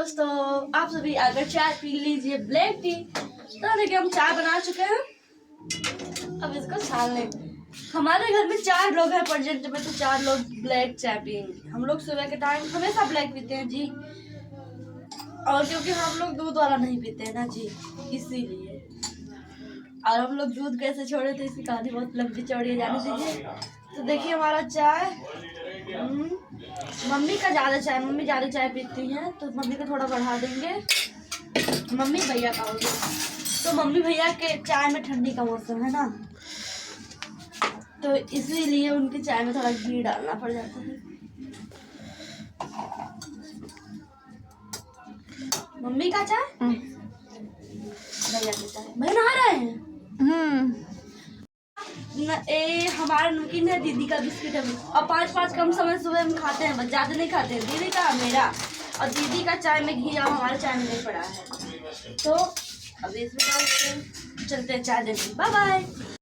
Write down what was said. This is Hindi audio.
दोस्तों, आप सभी अगर चाय पी लीजिए ब्लैक टी। तो देखिए हम चाय बना चुके हैं, अब इसको छान लें। हमारे घर में 4 लोग हैं प्रेजेंट में, तो 4 लोग ब्लैक चाय पियेंगे। हम लोग सुबह के टाइम हमेशा ब्लैक पीते हैं जी, और क्योंकि हम लोग दूध वाला नहीं पीते हैं ना जी, इसीलिए। और हम लोग दूध कैसे छोड़े तो इसकी कहानी बहुत लंबी चौड़ी है, जाने दीजिए। तो देखिए हमारा चाय, मम्मी का ज़्यादा चाय, मम्मी ज़्यादा चाय पीती हैं तो मम्मी को थोड़ा बढ़ा देंगे। मम्मी भैया का हो गया, तो मम्मी भैया के चाय में ठंडी का मौसम है ना, तो इसीलिए उनकी चाय में थोड़ा घी डालना पड़ जाता है। मम्मी का चाय, भैया की चाय। भैया नहा रहे हैं। हमारा नमकीन है, दीदी का बिस्किट है, और 5-5 कम समय सुबह हम खाते हैं, बस ज़्यादा नहीं खाते हैं। दीदी का, मेरा और दीदी का चाय में घी अब हमारे चाय में नहीं पड़ा है, तो अब इसमें चलते हैं चाय देने। Bye bye.